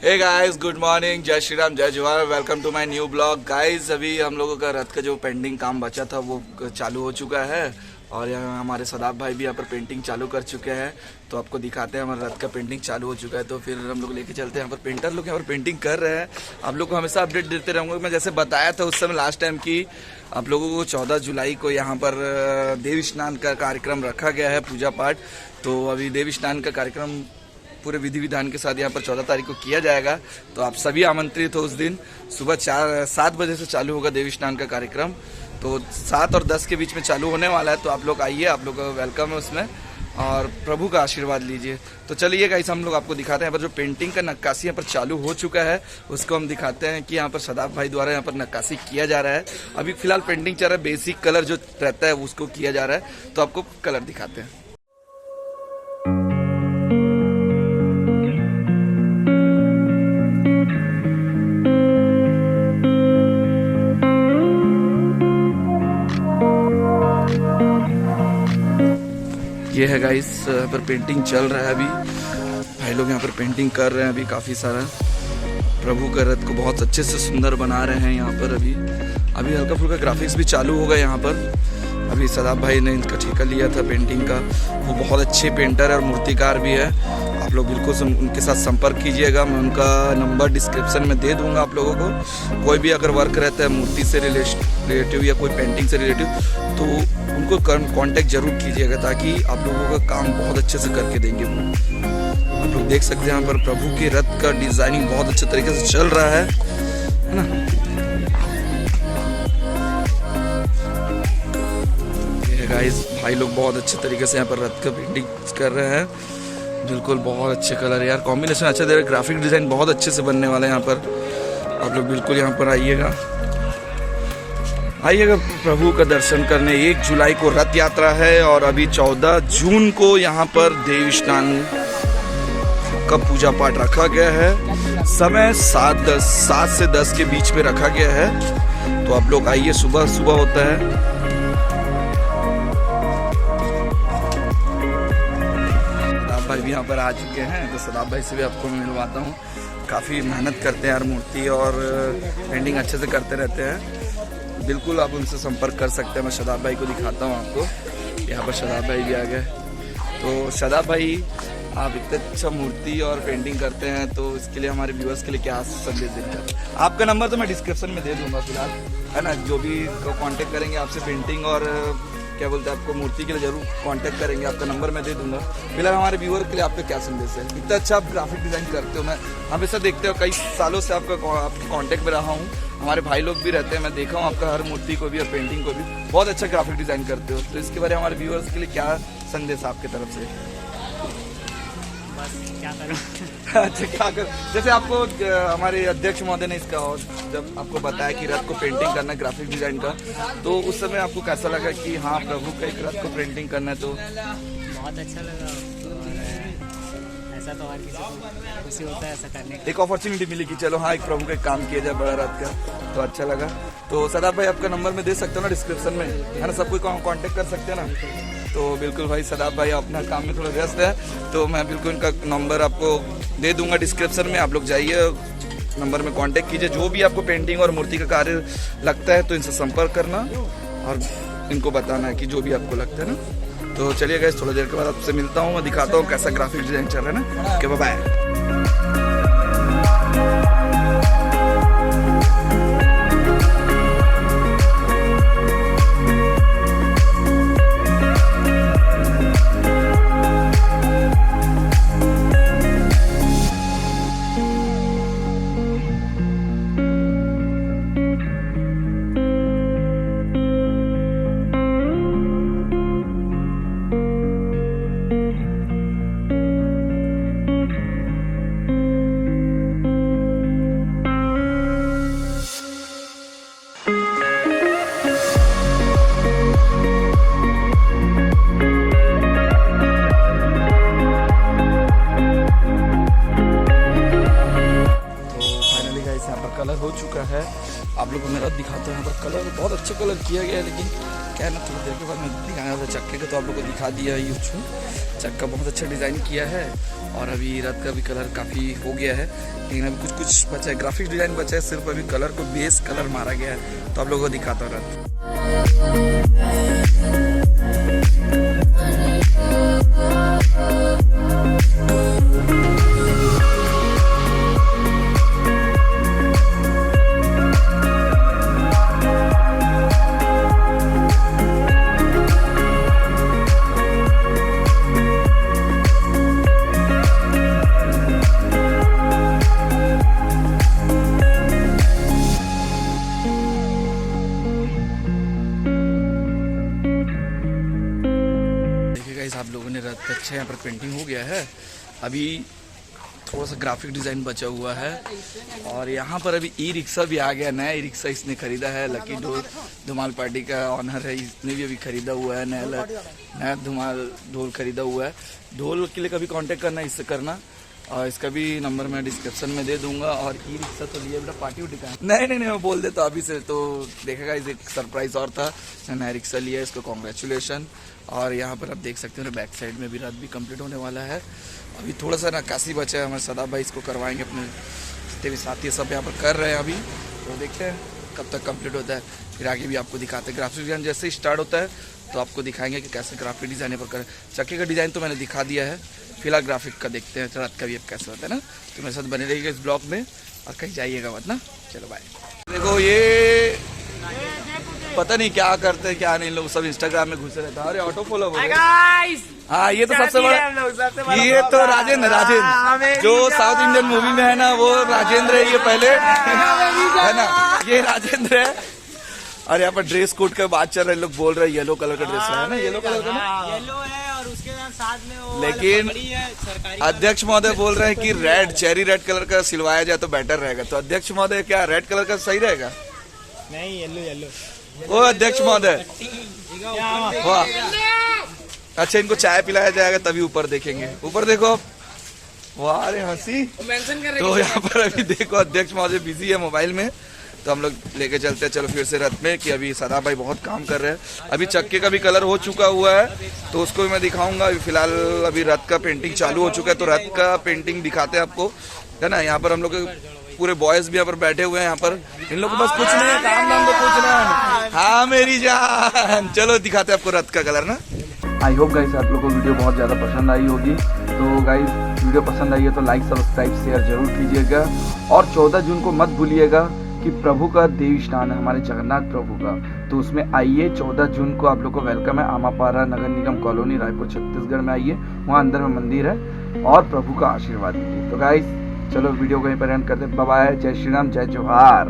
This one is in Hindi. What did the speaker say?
हे गाइस, गुड मॉर्निंग, जय श्री राम, जय Jawahar. Welcome to my new blog. Guys, अभी हम लोगों का रथ का जो पेंडिंग काम बचा था वो चालू हो चुका है और यहाँ हमारे सदाब भाई भी यहाँ पर पेंटिंग चालू कर चुके हैं। तो आपको दिखाते हैं, हमारा रथ का पेंटिंग चालू हो चुका है। तो फिर हम लोग लेके चलते हैं। यहाँ पर पेंटर लोग यहाँ पर पेंटिंग कर रहे हैं। आप लोग को हमेशा अपडेट देते रहूँगा। मैं जैसे बताया था उस समय लास्ट टाइम की आप लोगों को 14 जुलाई को यहाँ पर देव स्नान का कार्यक्रम रखा गया है, पूजा पाठ। तो अभी देव स्नान का कार्यक्रम पूरे विधि विधान के साथ यहाँ पर 14 तारीख को किया जाएगा। तो आप सभी आमंत्रित हो। उस दिन सुबह 7 बजे से चालू होगा देव स्नान का कार्यक्रम। तो 7 और 10 के बीच में चालू होने वाला है। तो आप लोग आइए, आप लोग का वेलकम है उसमें और प्रभु का आशीर्वाद लीजिए। तो चलिए गाइस, हम लोग आपको दिखाते हैं यहाँ पर जो पेंटिंग का नक्काशी यहाँ पर चालू हो चुका है उसको हम दिखाते हैं कि यहाँ पर सदाब भाई द्वारा यहाँ पर नक्काशी किया जा रहा है। अभी फिलहाल पेंटिंग चल रहा है, बेसिक कलर जो रहता है उसको किया जा रहा है। तो आपको कलर दिखाते हैं। ये है गाइस, यहाँ पर पेंटिंग चल रहा है। अभी भाई लोग यहाँ पर पेंटिंग कर रहे हैं अभी काफ़ी सारा। प्रभु का रथ को बहुत अच्छे से सुंदर बना रहे हैं यहाँ पर। अभी हल्का फुल्का ग्राफिक्स भी चालू होगा यहाँ पर। अभी सदाब भाई ने इनका ठेका लिया था पेंटिंग का। वो बहुत अच्छे पेंटर और मूर्तिकार भी है। आप लोग बिल्कुल उनके साथ संपर्क कीजिएगा। मैं उनका नंबर डिस्क्रिप्शन में दे दूंगा आप लोगों को। कोई भी अगर वर्क रहता है मूर्ति से रिलेटिव या कोई पेंटिंग से रिलेटिव तो उनको कांटेक्ट जरूर कीजिएगा, ताकि आप लोगों का काम बहुत अच्छे से करके देंगे वो। आप लोग देख सकते हैं यहाँ पर प्रभु के रथ का डिजाइनिंग बहुत अच्छे तरीके से चल रहा है ना। ये गाइस, भाई लोग बहुत अच्छे तरीके से यहाँ पर रथ का पेंटिंग कर रहे हैं। बिल्कुल बहुत अच्छे कलर यार, कॉम्बिनेशन अच्छा दे रहा है। ग्राफिक डिजाइन बहुत अच्छे से बनने वाला है यहाँ पर। आप लोग बिल्कुल यहाँ पर आइएगा प्रभु का दर्शन करने। 1 जुलाई को रथ यात्रा है और अभी 14 जून को यहाँ पर देव स्नान का पूजा पाठ रखा गया है। समय 7 से 10 के बीच में रखा गया है। तो आप लोग आइए, सुबह सुबह होता है। सदाब भाई भी यहाँ पर आ चुके हैं। तो सदाब भाई से भी आपको मैं मिलवाता हूँ। काफ़ी मेहनत करते हैं यार, मूर्ति और पेंटिंग अच्छे से करते रहते हैं। बिल्कुल आप उनसे संपर्क कर सकते हैं। मैं सदाब भाई को दिखाता हूँ आपको। यहाँ पर सदाब भाई भी आ गए। तो सदाब भाई, आप इतने अच्छा मूर्ति और पेंटिंग करते हैं, तो इसके लिए हमारे व्यूअर्स के लिए क्या संदेश देंगे? आपका नंबर तो मैं डिस्क्रिप्शन में दे दूंगा फिलहाल, है ना। जो भी कांटेक्ट करेंगे आपसे पेंटिंग और क्या बोलते हैं आपको मूर्ति के लिए जरूर कांटेक्ट करेंगे। आपका नंबर मैं दे दूंगा। फिलहाल हमारे व्यूअर के लिए आपका क्या संदेश है? इतना अच्छा आप ग्राफिक डिजाइन करते हो, मैं हमेशा देखते हो, कई सालों से आपके कांटेक्ट में रहा हूँ। हमारे भाई लोग भी रहते हैं, मैं देखा हूँ आपका हर मूर्ति को भी और पेंटिंग को भी। बहुत अच्छा ग्राफिक डिजाइन करते हो। तो इसके बारे में हमारे व्यूअर्स के लिए क्या संदेश आपकी तरफ से? बस क्या करूं। अच्छा, क्या कर, जैसे आपको हमारे अध्यक्ष महोदय ने इसका और जब आपको बताया कि रथ को पेंटिंग करना है ग्राफिक डिजाइन का, तो उस समय आपको कैसा लगा कि हाँ प्रभु का एक रथ को पेंटिंग करना है? तो बहुत अच्छा लगा। ऐसा तो हर किसी को खुशी होता है ऐसा करने का। एक अपॉर्चुनिटी मिली कि चलो हाँ एक प्रभु का काम किया जाए बड़ा रथ का, तो अच्छा लगा। तो सदाब भाई आपका नंबर में दे सकते हो ना डिस्क्रिप्शन में, है ना। सब कोई कांटेक्ट कर सकते हैं ना। तो बिल्कुल भाई, सदाब भाई अपना काम में थोड़ा व्यस्त है, तो मैं बिल्कुल उनका नंबर आपको दे दूंगा डिस्क्रिप्शन में। आप लोग जाइए, नंबर में कांटेक्ट कीजिए। जो भी आपको पेंटिंग और मूर्ति का कार्य लगता है तो इनसे संपर्क करना और इनको बताना है कि जो भी आपको लगता है ना। तो चलिए गाइस, थोड़ा देर के बाद आपसे मिलता हूँ, मैं दिखाता हूँ कैसा ग्राफिक डिजाइन चल रहा है ना। Okay, bye bye. कलर हो चुका है। आप लोगों को मेरा दिखाता हूँ। यहाँ पर कलर बहुत अच्छा कलर किया गया है, लेकिन क्या है ना, थोड़ी देर के बाद मैं दिखाया था चक्के का, तो आप लोगों को दिखा दिया ये चक्का बहुत अच्छा डिज़ाइन किया है। और अभी रथ का भी कलर काफ़ी हो गया है, लेकिन अभी कुछ कुछ बचा है, ग्राफिक डिजाइन बचा है, सिर्फ अभी कलर को बेस कलर मारा गया है। तो आप लोगों को दिखाता हूँ रथ। आप लोगों ने रथ अच्छा यहाँ पर पेंटिंग हो गया है। अभी थोड़ा सा ग्राफिक डिजाइन बचा हुआ है और यहाँ पर अभी ई रिक्शा भी आ गया, नया ई रिक्शा इसने खरीदा है। लकी धुमाल पार्टी का ऑनर है, इसने भी अभी खरीदा हुआ है, नया धुमाल ढोल खरीदा हुआ है। ढोल के लिए कभी कांटेक्ट करना, इससे करना, और इसका भी नंबर मैं डिस्क्रिप्शन में दे दूंगा। और ई रिक्शा तो लिया बेटा, पार्टी उठी का नहीं मैं बोल देता अभी से, तो देखेगा। इस एक सरप्राइज और था, नया रिक्शा लिया, इसको कॉन्ग्रेचुलेशन। और यहाँ पर आप देख सकते हो बैक साइड में भी रथ भी कंप्लीट होने वाला है। अभी थोड़ा सा नक्काशी बचा है, हमारे सदाब भाई इसको करवाएंगे, अपने जितने भी साथी सब यहाँ पर कर रहे हैं अभी। तो देखते हैं कब तक कंप्लीट होता है, फिर आगे भी आपको दिखाते हैं। ग्राफिक डिज़ाइन जैसे ही स्टार्ट होता है तो आपको दिखाएंगे कि कैसे ग्राफिक डिज़ाइन पर करें। चक्के का डिज़ाइन तो मैंने दिखा दिया है, फिलहाल ग्राफिक का देखते हैं रथ का भी अब कैसे होता है ना। तो मेरे साथ बने रहिएगा इस ब्लॉग में और कहीं जाइएगा मत ना। चलो बाय। देखो ये पता नहीं क्या करते हैं क्या नहीं, लोग सब इंस्टाग्राम में घुसे रहते हैं। अरे ऑटो फॉलो हाँ, ये तो सबसे बड़ा, ये तो राजेंद्र जो साउथ इंडियन मूवी में है ना, वो राजेंद्र है ये पहले है ना, ये राजेंद्र है। और यहाँ पर ड्रेस कोड का बात चल रहा है, लोग बोल रहे हैं येलो कलर का ड्रेस है ना, येलो कलर का ना, येलो है और उसके साथ में वो लेकिन अध्यक्ष महोदय बोल रहे हैं कि रेड, चेरी रेड कलर का सिलवाया जाए तो बेटर रहेगा। तो अध्यक्ष महोदय क्या रेड कलर का सही रहेगा? नहीं, येलो ओ अध्यक्ष महोदय वाह, अच्छा इनको चाय पिलाया जाएगा तभी ऊपर देखेंगे। ऊपर देखो आप, वाह अरे हंसी। तो यहाँ पर अभी देखो अध्यक्ष महोदय बिजी है मोबाइल में, तो हम लोग लेके चलते हैं। चलो फिर से रथ में, कि अभी सदाब भाई बहुत काम कर रहे हैं। अभी चक्के का भी कलर हो चुका हुआ है तो उसको भी मैं दिखाऊंगा। अभी फिलहाल अभी रथ का पेंटिंग चालू हो चुका है, तो रथ का पेंटिंग दिखाते हैं आपको, है ना। यहाँ पर हम लोग पूरे बॉयज भी यहाँ पर बैठे हुए हैं। यहाँ पर इन लोगों को बस कुछ नहीं है, काम नाम तो कुछ नहीं। हाँ मेरी जान, चलो दिखाते हैं आपको रथ का कलर ना। आई होप गाइस आप लोगों को वीडियो बहुत ज़्यादा पसंद आई होगी। तो गाइस वीडियो पसंद आई है तो लाइक सब्सक्राइब शेयर जरूर कीजिएगा। और 14 जून को मत भूलिएगा कि प्रभु का देव स्नान है हमारे जगन्नाथ प्रभु का, तो उसमें आइए। 14 जून को आप लोग को वेलकम है। आमापारा नगर निगम कॉलोनी, रायपुर छत्तीसगढ़ में आइए, वहाँ अंदर में मंदिर है, और प्रभु का आशीर्वाद लीजिए। तो गाइस चलो वीडियो को यहीं पर एंड करते हैं। बाय बाय, जय श्री राम, जय जोहार।